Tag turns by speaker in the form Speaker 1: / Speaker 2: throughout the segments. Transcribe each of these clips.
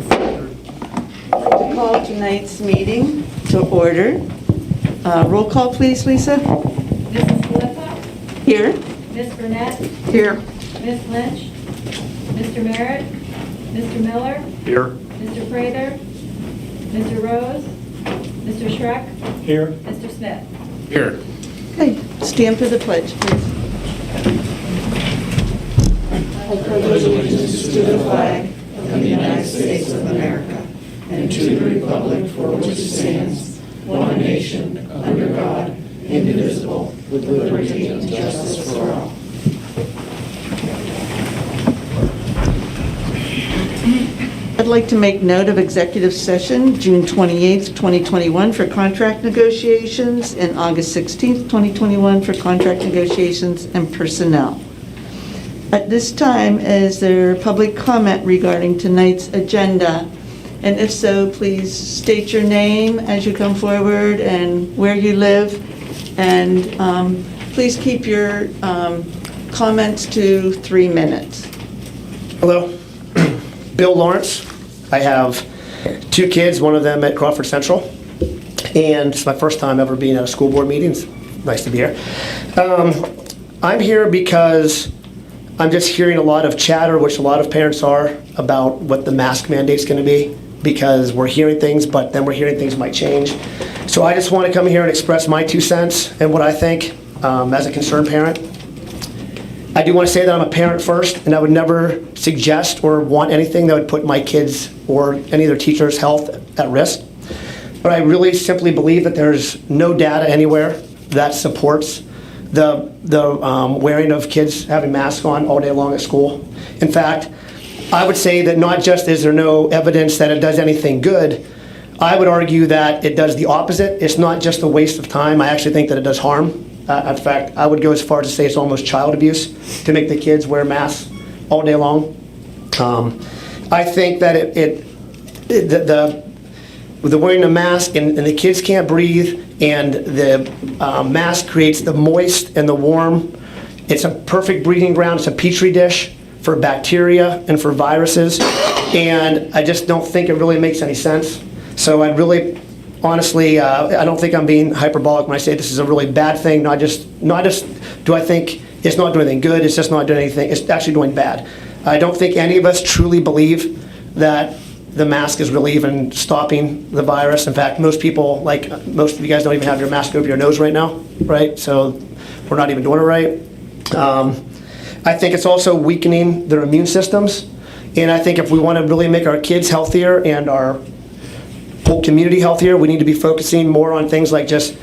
Speaker 1: Call tonight's meeting to order. Roll call, please, Lisa.
Speaker 2: Mrs. Philippa?
Speaker 1: Here.
Speaker 2: Ms. Burnett?
Speaker 1: Here.
Speaker 2: Ms. Lynch? Mr. Merritt? Mr. Miller?
Speaker 3: Here.
Speaker 2: Mr. Prather? Mr. Rose? Mr. Schreck?
Speaker 3: Here.
Speaker 2: Mr. Smith?
Speaker 3: Here.
Speaker 1: Okay, stand for the pledge, please.
Speaker 4: I pledge allegiance to the flag of the United States of America and to the republic for which it stands, one nation, under God, indivisible, with liberty and justice for all.
Speaker 1: I'd like to make note of executive session, June 28th, 2021 for contract negotiations and August 16th, 2021 for contract negotiations and personnel. At this time, is there public comment regarding tonight's agenda? And if so, please state your name as you come forward and where you live. And please keep your comments to 3 minutes.
Speaker 5: Hello, Bill Lawrence. I have 2 kids, one of them at Crawford Central, and it's my first time ever being at a school board meeting. It's nice to be here. I'm here because I'm just hearing a lot of chatter, which a lot of parents are, about what the mask mandate's going to be, because we're hearing things, but then we're hearing things might change. So I just want to come here and express my 2 cents and what I think as a concerned parent. I do want to say that I'm a parent first, and I would never suggest or want anything that would put my kids or any of their teachers' health at risk. But I really simply believe that there's no data anywhere that supports the wearing of kids having masks on all day long at school. In fact, I would say that not just is there no evidence that it does anything good, I would argue that it does the opposite. It's not just a waste of time. I actually think that it does harm. In fact, I would go as far as to say it's almost child abuse to make the kids wear masks all day long. I think that the wearing a mask and the kids can't breathe, and the mask creates the moist and the warm. It's a perfect breeding ground. It's a petri dish for bacteria and for viruses, and I just don't think it really makes any sense. So I really, honestly, I don't think I'm being hyperbolic when I say this is a really bad thing. Not just do I think it's not doing anything good, it's just not doing anything, it's actually doing bad. I don't think any of us truly believe that the mask is really even stopping the virus. In fact, most people, like most of you guys, don't even have your mask over your nose right now, right? So we're not even doing it right. I think it's also weakening their immune systems. And I think if we want to really make our kids healthier and our whole community healthier, we need to be focusing more on things like just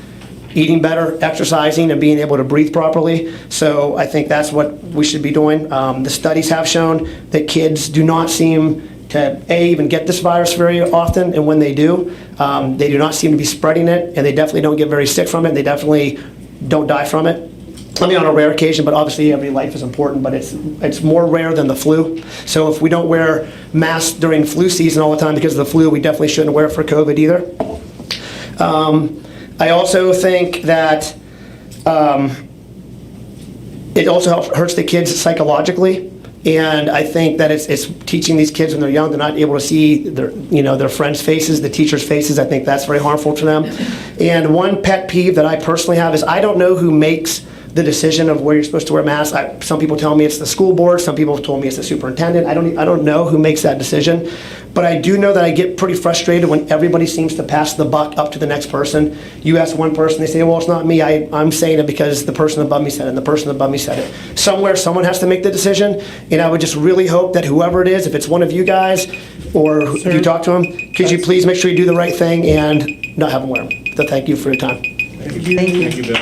Speaker 5: eating better, exercising, and being able to breathe properly. So I think that's what we should be doing. The studies have shown that kids do not seem to even get this virus very often, and when they do not seem to be spreading it, and they definitely don't get very sick from it, and they definitely don't die from it. I mean, on a rare occasion, but obviously every life is important, but it's more rare than the flu. So if we don't wear masks during flu season all the time because of the flu, we definitely shouldn't wear it for COVID either. I also think that it also hurts the kids psychologically. And I think that it's teaching these kids when they're young, they're not able to see their friends' faces, the teachers' faces. I think that's very harmful to them. And one pet peeve that I personally have is I don't know who makes the decision of where you're supposed to wear masks. Some people tell me it's the school board. Some people have told me it's the superintendent. I don't know who makes that decision. But I do know that I get pretty frustrated when everybody seems to pass the buck up to the next person. You ask one person, they say, well, it's not me. I'm saying it because the person above me said it, and the person above me said it. Somewhere, someone has to make the decision. And I would just really hope that whoever it is, if it's one of you guys, or if you talk to them, could you please make sure you do the right thing and not have them wear them. So thank you for your time.
Speaker 1: Thank you.
Speaker 3: Thank you, Bill.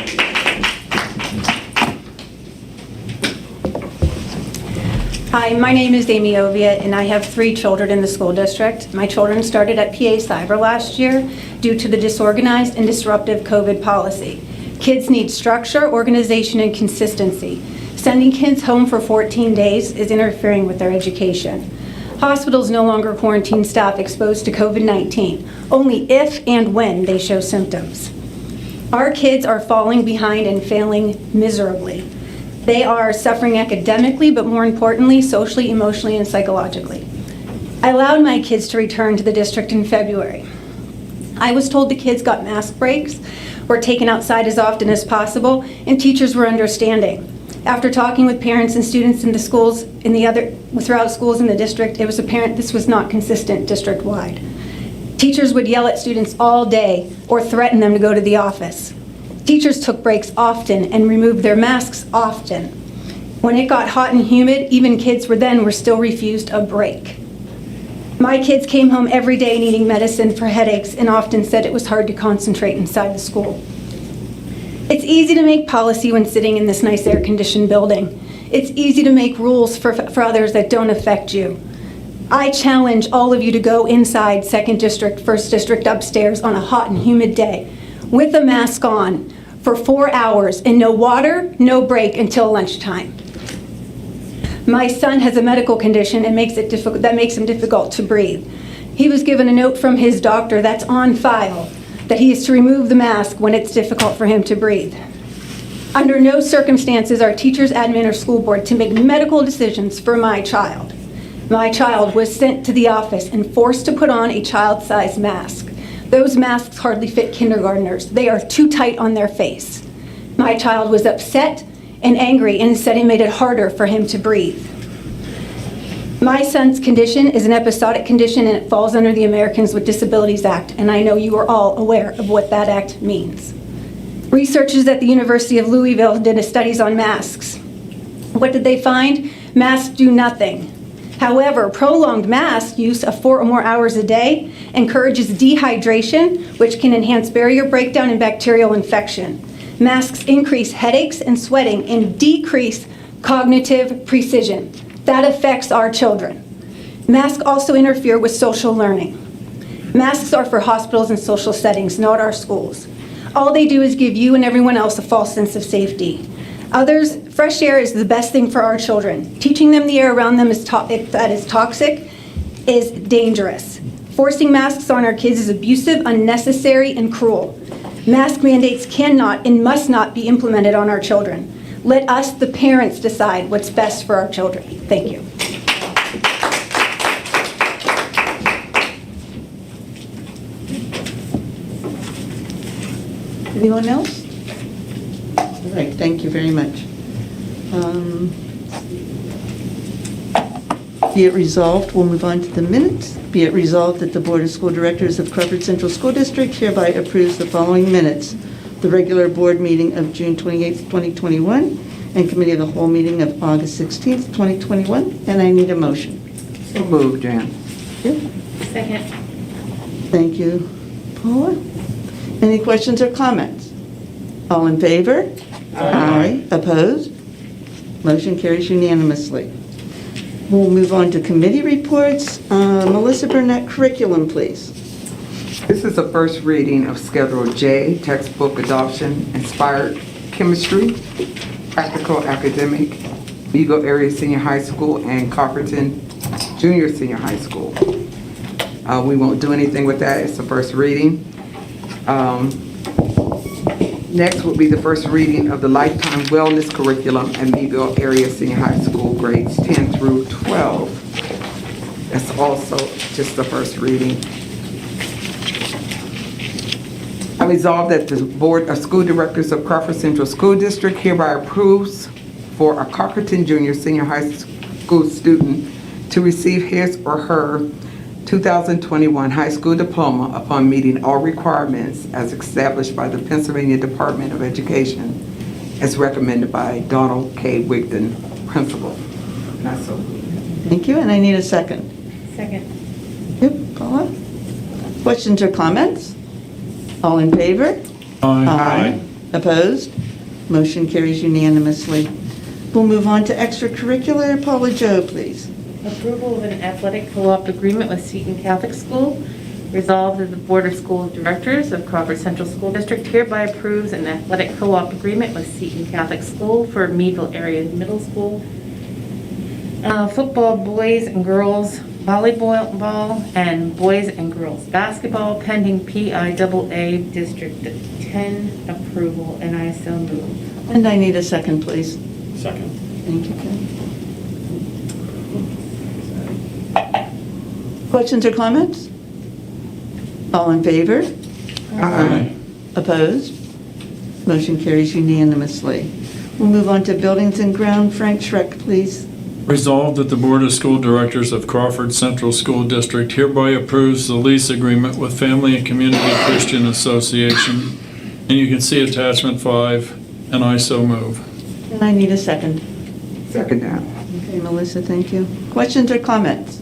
Speaker 6: Hi, my name is Amy Ovia, and I have 3 children in the school district. My children started at PA Cyber last year due to the disorganized and disruptive COVID policy. Kids need structure, organization, and consistency. Sending kids home for 14 days is interfering with their education. Hospitals no longer quarantine staff exposed to COVID-19, only if and when they show symptoms. Our kids are falling behind and failing miserably. They are suffering academically, but more importantly, socially, emotionally, and psychologically. I allowed my kids to return to the district in February. I was told the kids got mask breaks, were taken outside as often as possible, and teachers were understanding. After talking with parents and students in the schools, throughout schools in the district, it was apparent this was not consistent district-wide. Teachers would yell at students all day or threaten them to go to the office. Teachers took breaks often and removed their masks often. When it got hot and humid, even kids were still refused a break. My kids came home every day needing medicine for headaches and often said it was hard to concentrate inside the school. It's easy to make policy when sitting in this nice air-conditioned building. It's easy to make rules for others that don't affect you. I challenge all of you to go inside 2nd District, 1st District upstairs on a hot and humid day with a mask on for 4 hours and no water, no break until lunchtime. My son has a medical condition that makes him difficult to breathe. He was given a note from his doctor that's on file that he is to remove the mask when it's difficult for him to breathe. Under no circumstances are teachers, admin, or school board to make medical decisions for my child. My child was sent to the office and forced to put on a child-sized mask. Those masks hardly fit kindergartners. They are too tight on their face. My child was upset and angry and said it made it harder for him to breathe. My son's condition is an episodic condition and it falls under the Americans with Disabilities Act, and I know you are all aware of what that act means. Researchers at the University of Louisville did studies on masks. What did they find? Masks do nothing. However, prolonged mask use of 4 or more hours a day encourages dehydration, which can enhance barrier breakdown and bacterial infection. Masks increase headaches and sweating and decrease cognitive precision. That affects our children. Masks also interfere with social learning. Masks are for hospitals and social settings, not our schools. All they do is give you and everyone else a false sense of safety. Others, fresh air is the best thing for our children. Teaching them the air around them that is toxic is dangerous. Forcing masks on our kids is abusive, unnecessary, and cruel. Mask mandates cannot and must not be implemented on our children. Let us, the parents, decide what's best for our children. Thank you.
Speaker 1: Anyone else? All right, thank you very much. Be it resolved, we'll move on to the minutes. Be it resolved that the Board of School Directors of Crawford Central School District hereby approves the following minutes. The regular board meeting of June 28th, 2021, and committee of the whole meeting of August 16th, 2021, and I need a motion.
Speaker 4: So moved, Jan.
Speaker 2: Second.
Speaker 1: Thank you, Paula. Any questions or comments? All in favor? Aye. Opposed? Motion carries unanimously. We'll move on to committee reports. Melissa Burnett, curriculum, please.
Speaker 3: This is the first reading of Schedule J, Textbook Adoption, Inspired Chemistry, Practical Academic, Eagle Area Senior High School, and Copperton Junior Senior High School. We won't do anything with that. It's the first reading. Next will be the first reading of the Lifetime Wellness Curriculum at Meadville Area Senior High School, grades 10 through 12. That's also just the first reading. I resolve that the Board of School Directors of Crawford Central School District hereby approves for a Copperton Junior Senior High School student to receive his or her 2021 high school diploma upon meeting all requirements as established by the Pennsylvania Department of Education as recommended by Donald K. Wigton, Principal. And I so move.
Speaker 1: Thank you, and I need a second.
Speaker 2: Second.
Speaker 1: Yep, Paula? Questions or comments? All in favor? Aye. Opposed? Motion carries unanimously. We'll move on to extracurricular. Paula Jo, please.
Speaker 7: Approval of an athletic co-op agreement with Seton Catholic School. Resolved that the Board of School Directors of Crawford Central School District hereby approves an athletic co-op agreement with Seton Catholic School for Meadville Area Middle School. Football, boys and girls volleyball, and boys and girls basketball pending PIAA District 10 approval, and I so move.
Speaker 1: And I need a second, please.
Speaker 8: Second.
Speaker 1: Thank you, Ken. Questions or comments? All in favor?
Speaker 3: Aye.
Speaker 1: Opposed? Motion carries unanimously. We'll move on to buildings and ground. Frank Schreck, please.
Speaker 8: Resolved that the Board of School Directors of Crawford Central School District hereby approves the lease agreement with Family and Community Christian Association. And you can see attachment 5, and I so move.
Speaker 1: And I need a second.
Speaker 3: Second that.
Speaker 1: Okay, Melissa, thank you. Questions or comments?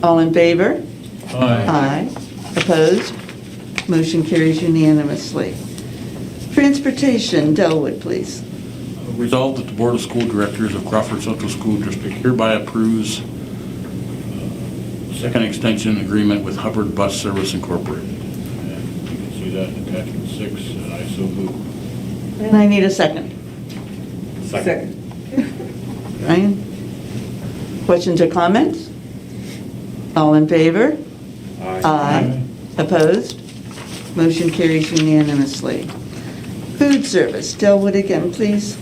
Speaker 1: All in favor?
Speaker 8: Aye.
Speaker 1: Opposed? Motion carries unanimously. Transportation, Delwood, please.
Speaker 9: Resolved that the Board of School Directors of Crawford Central School District hereby approves second extension agreement with Hubbard Bus Service Incorporated. And you can see that in attachment 6, and I so move.
Speaker 1: And I need a second.
Speaker 3: Second.
Speaker 1: Ryan? Questions or comments? All in favor? Aye. Opposed? Motion carries unanimously. Food service, Delwood again, please.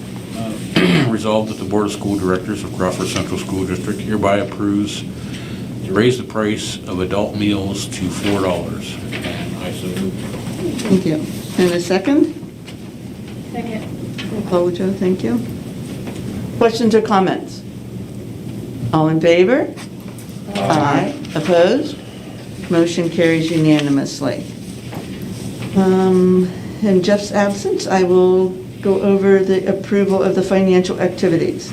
Speaker 9: Resolved that the Board of School Directors of Crawford Central School District hereby approves to raise the price of adult meals to $4. And I so move.
Speaker 1: Thank you. And a second?
Speaker 2: Second.
Speaker 1: Call with Joe, thank you. Questions or comments? All in favor? Aye. Opposed? Motion carries unanimously. In Jeff's absence, I will go over the approval of the financial activities.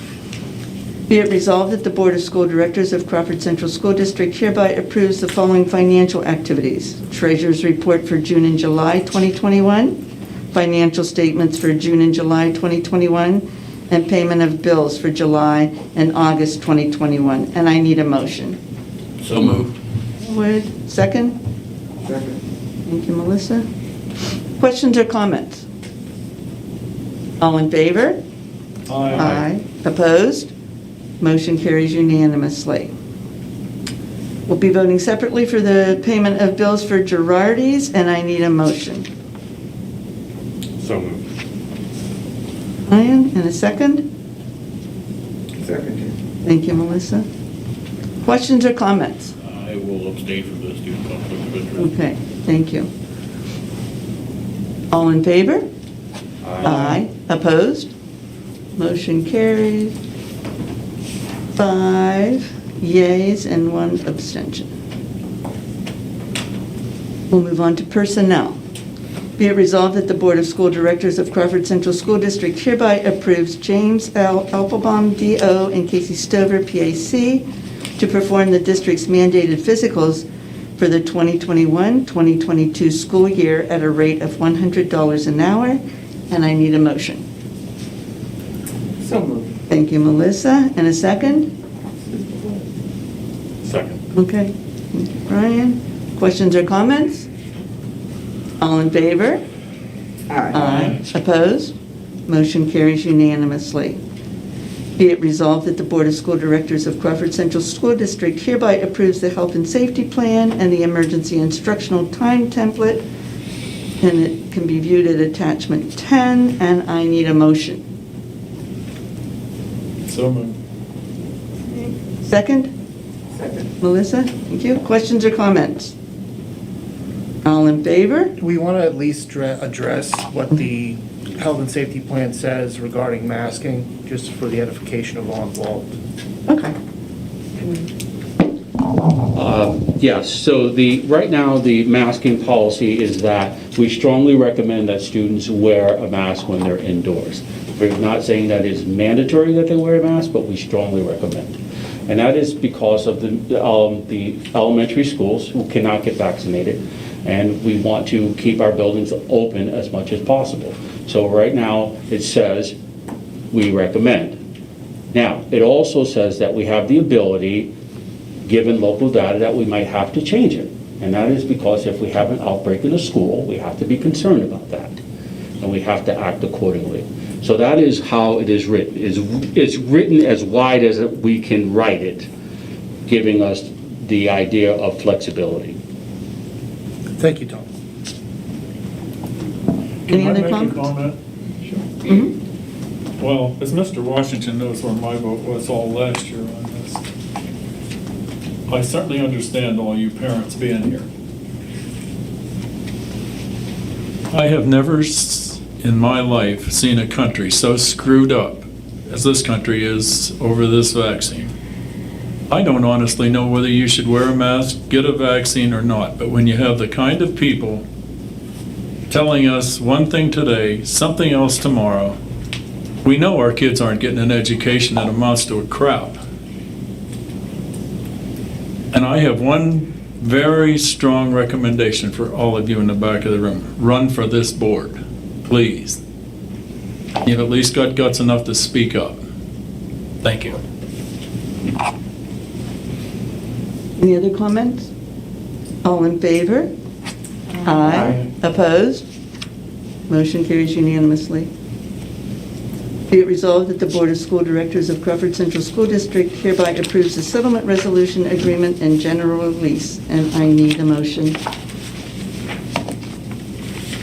Speaker 1: Be it resolved that the Board of School Directors of Crawford Central School District hereby approves the following financial activities. Treasurer's report for June and July 2021, financial statements for June and July 2021, and payment of bills for July and August 2021. And I need a motion.
Speaker 9: So moved.
Speaker 1: Wood, second?
Speaker 3: Second.
Speaker 1: Thank you, Melissa. Questions or comments? All in favor? Aye. Opposed? Motion carries unanimously. We'll be voting separately for the payment of bills for Girardi's, and I need a motion.
Speaker 9: So moved.
Speaker 1: Ryan, and a second?
Speaker 3: Second.
Speaker 1: Thank you, Melissa. Questions or comments?
Speaker 9: I will abstain from this due to conflict of interest.
Speaker 1: Okay, thank you. All in favor? Aye. Opposed? Motion carries. 5 yays and 1 abstention. We'll move on to personnel. Be it resolved that the Board of School Directors of Crawford Central School District hereby approves James L. Applebaum, D.O., and Casey Stover, PAC, to perform the district's mandated physicals for the 2021-2022 school year at a rate of $100 an hour, and I need a motion.
Speaker 3: So moved.
Speaker 1: Thank you, Melissa. And a second?
Speaker 9: Second.
Speaker 1: Okay. Thank you, Brian. Questions or comments? All in favor? Aye. Opposed? Motion carries unanimously. Be it resolved that the Board of School Directors of Crawford Central School District hereby approves the Health and Safety Plan and the Emergency Instructional Time Template, and it can be viewed at attachment 10, and I need a motion.
Speaker 8: So moved.
Speaker 1: Second?
Speaker 3: Second.
Speaker 1: Melissa? Thank you. Questions or comments? All in favor?
Speaker 10: Do we want to at least address what the health and safety plan says regarding masking, just for the edification of all involved?
Speaker 1: Okay.
Speaker 11: Yes, so right now, the masking policy is that we strongly recommend that students wear a mask when they're indoors. We're not saying that it's mandatory that they wear a mask, but we strongly recommend. And that is because of the elementary schools who cannot get vaccinated, and we want to keep our buildings open as much as possible. So right now, it says we recommend. Now, it also says that we have the ability, given local data, that we might have to change it. And that is because if we have an outbreak in a school, we have to be concerned about that. And we have to act accordingly. So that is how it is written. It's written as wide as we can write it, giving us the idea of flexibility.
Speaker 10: Thank you, Tom.
Speaker 1: Any
Speaker 8: Can I
Speaker 1: other
Speaker 8: make a
Speaker 1: comments?
Speaker 8: comment?
Speaker 1: Mhm.
Speaker 8: Well, as Mr. Washington knows where my vote was all last year on this. I certainly understand all you parents being here. I have never in my life seen a country so screwed up as this country is over this vaccine. I don't honestly know whether you should wear a mask, get a vaccine or not, but when you have the kind of people telling us one thing today, something else tomorrow, we know our kids aren't getting an education that amounts to a crap. And I have one very strong recommendation for all of you in the back of the room. Run for this board, please. You've at least got guts enough to speak up. Thank you.
Speaker 1: Any other comments? All in favor? Aye. Opposed? Motion carries unanimously. Be it resolved that the Board of School Directors of Crawford Central School District hereby approves the settlement resolution agreement and general release, and I need a motion.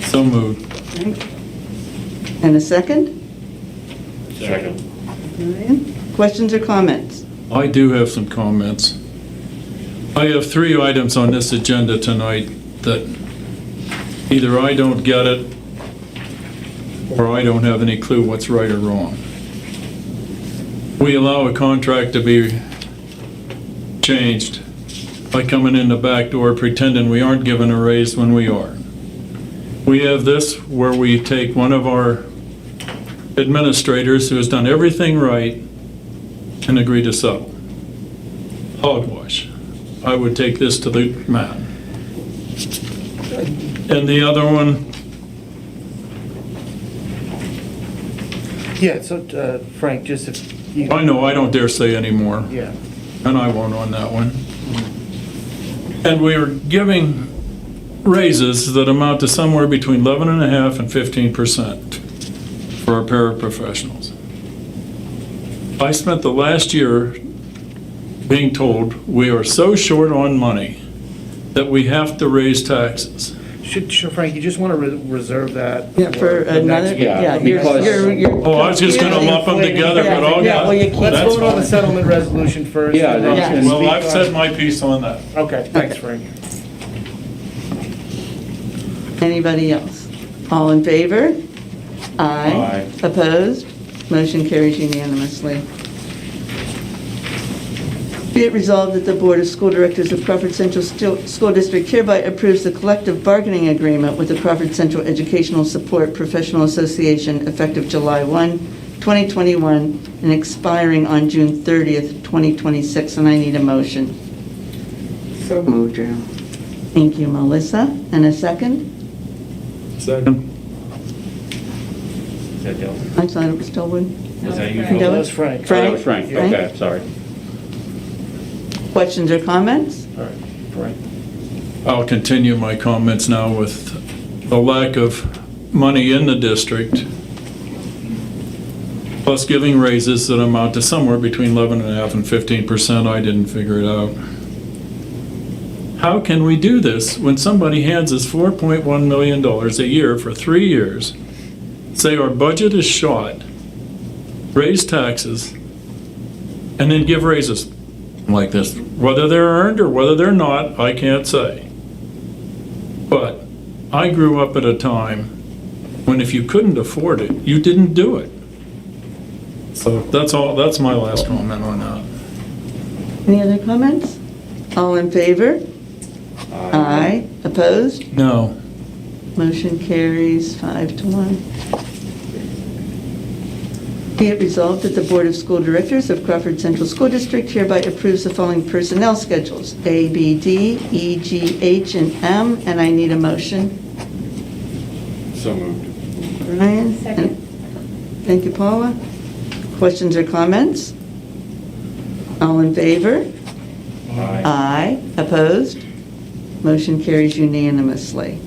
Speaker 8: So moved.
Speaker 1: And a second?
Speaker 9: Second.
Speaker 1: Ryan? Questions or comments?
Speaker 8: I do have some comments. I have 3 items on this agenda tonight that either I don't get it or I don't have any clue what's right or wrong. We allow a contract to be changed by coming in the back door pretending we aren't given a raise when we are. We have this where we take one of our administrators who has done everything right and agree to settle. Hogwash. I would take this to the mat. And the other one,
Speaker 10: Yeah, so Frank, just if you...
Speaker 8: I know I don't dare say anymore,
Speaker 10: Yeah.
Speaker 8: and I won't on that one. And we are giving raises that amount to somewhere between 11.5% and 15% for our paraprofessionals. I spent the last year being told we are so short on money that we have to raise taxes.
Speaker 10: Sure, Frank, you just want to reserve that?
Speaker 1: Yeah, for
Speaker 10: the next
Speaker 1: another,
Speaker 10: meeting.
Speaker 11: Yeah, because-
Speaker 8: Oh, I was just gonna lump them together, but I'll
Speaker 1: Yeah, well, you can't.
Speaker 10: Let's
Speaker 8: That's
Speaker 10: vote on the
Speaker 8: fine.
Speaker 10: settlement resolution first.
Speaker 11: Yeah,
Speaker 10: and then
Speaker 11: that's-
Speaker 10: we can
Speaker 8: Well,
Speaker 10: speak
Speaker 8: I've
Speaker 10: on-
Speaker 8: said my piece on that.
Speaker 10: Okay, thanks, Frank.
Speaker 1: Anybody else? All in favor? Aye. Opposed? Motion carries unanimously. Be it resolved that the Board of School Directors of Crawford Central School District hereby approves the collective bargaining agreement with the Crawford Central Educational Support Professional Association effective July 1, 2021, and expiring on June 30th, 2026, and I need a motion.
Speaker 3: So moved, Joe.
Speaker 1: Thank you, Melissa. And a second?
Speaker 8: Second.
Speaker 11: Is that Joe?
Speaker 1: I thought it was Stillwood.
Speaker 11: Was that you?
Speaker 1: That
Speaker 10: That
Speaker 1: was
Speaker 10: was Frank.
Speaker 11: Oh, that was Frank,
Speaker 1: Frank?
Speaker 11: okay, sorry.
Speaker 1: Questions or comments?
Speaker 10: All right, Frank.
Speaker 8: I'll continue my comments now with the lack of money in the district, plus giving raises that amount to somewhere between 11.5% and 15%. I didn't figure it out. How can we do this when somebody hands us $4.1 million a year for 3 years, say our budget is shot, raise taxes, and then give raises like this? Whether they're earned or whether they're not, I can't say. But I grew up at a time when if you couldn't afford it, you didn't do it. So that's all, that's my last comment on that.
Speaker 1: Any other comments? All in favor? Aye. Opposed?
Speaker 8: No.
Speaker 1: Motion carries 5-1. Be it resolved that the Board of School Directors of Crawford Central School District hereby approves the following personnel schedules: A, B, D, E, G, H, and M, and I need a motion.
Speaker 9: So moved.
Speaker 1: Brian?
Speaker 2: Second.
Speaker 1: Thank you, Paula. Questions or comments? All in favor? Aye. Opposed? Motion carries unanimously.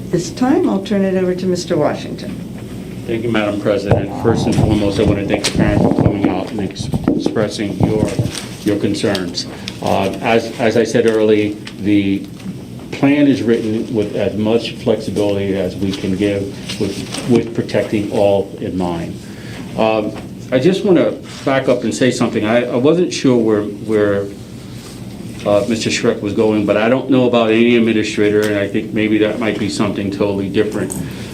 Speaker 1: This time, I'll turn it over to Mr. Washington.
Speaker 11: Thank you, Madam President. First and foremost, I want to thank the parents for coming out and expressing your concerns. As I said earlier, the plan is written with as much flexibility as we can give with protecting all in mind. I just want to back up and say something. I wasn't sure where Mr. Schreck was going, but I don't know about any administrator, and I think maybe that might be something totally different.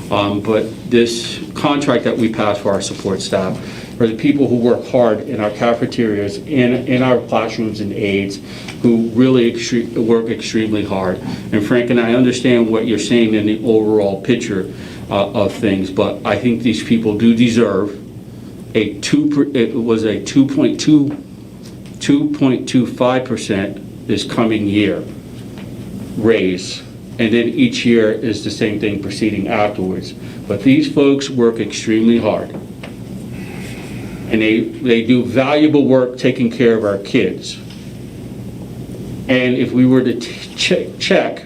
Speaker 11: But this contract that we passed for our support staff are the people who work hard in our cafeterias, in our classrooms and aides, who really work extremely hard. And Frank and I understand what you're saying in the overall picture of things, but I think these people do deserve it was a 2.25% this coming year raise, and then each year is the same thing proceeding afterwards. But these folks work extremely hard, and they do valuable work taking care of our kids. And if we were to check,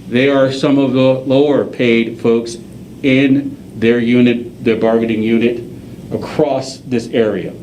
Speaker 11: they are some of the lower paid folks in their unit, their bargaining unit, across this area.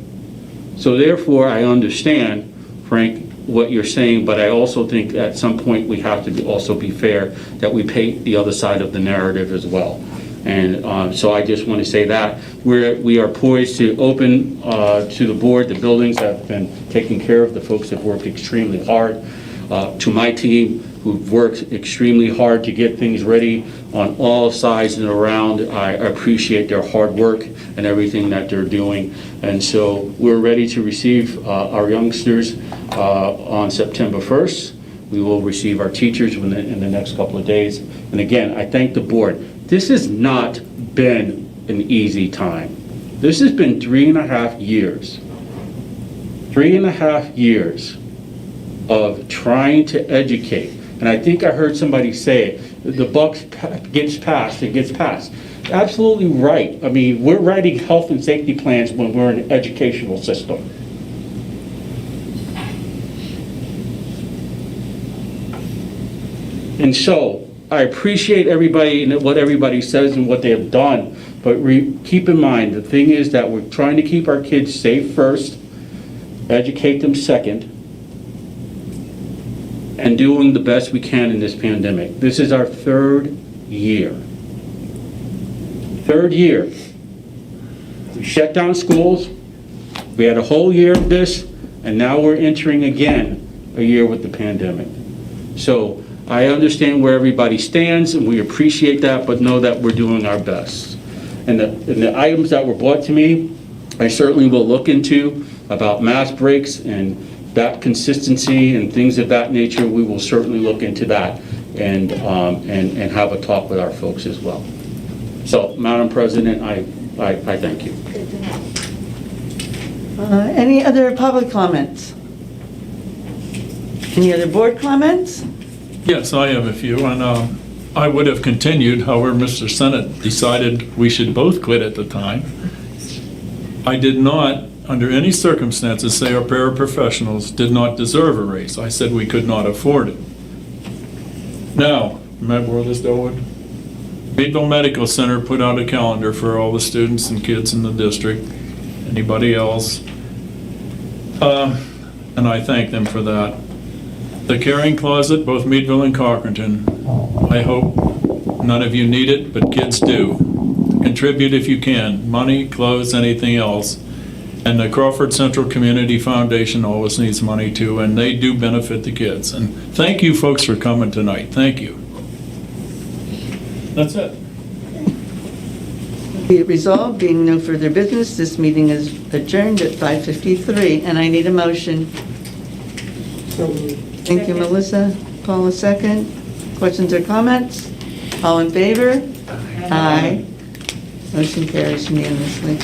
Speaker 11: So therefore, I understand, Frank, what you're saying, but I also think at some point we have to also be fair that we pay the other side of the narrative as well. And so I just want to say that we are poised to open to the board the buildings that have been taken care of. The folks have worked extremely hard. To my team, who've worked extremely hard to get things ready on all sides and around, I appreciate their hard work and everything that they're doing. And so we're ready to receive our youngsters on September 1st. We will receive our teachers in the next couple of days. And again, I thank the board. This has not been an easy time. This has been 3.5 years. 3.5 years of trying to educate. And I think I heard somebody say, the buck gets passed, it gets passed. Absolutely right. I mean, we're writing health and safety plans when we're in an educational system. And so, I appreciate everybody and what everybody says and what they have done, but keep in mind, the thing is that we're trying to keep our kids safe first, educate them second, and doing the best we can in this pandemic. This is our third year. Third year. We shut down schools, we had a whole year of this, and now we're entering again a year with the pandemic. So I understand where everybody stands, and we appreciate that, but know that we're doing our best. And the items that were brought to me, I certainly will look into about mask breaks and that consistency and things of that nature. We will certainly look into that and have a talk with our folks as well. So, Madam President, I thank you.
Speaker 1: Any other public comments? Any other board comments?
Speaker 8: Yes, I have a few, and I would have continued, however, Mr. Senate decided we should both quit at the time. I did not, under any circumstances, say our paraprofessionals did not deserve a raise. I said we could not afford it. Now, remember this, Delwood? Meadville Medical Center put out a calendar for all the students and kids in the district, anybody else, and I thank them for that. The Caring Closet, both Meadville and Cochranton, I hope none of you need it, but kids do. Contribute if you can, money, clothes, anything else. And the Crawford Central Community Foundation always needs money too, and they do benefit the kids. And thank you folks for coming tonight, thank you. That's it.
Speaker 1: Be it resolved, being no further business, this meeting is adjourned at 5:53, and I need a motion. Thank you, Melissa. Paul, a second. Questions or comments? All in favor? Aye. Motion carries unanimously.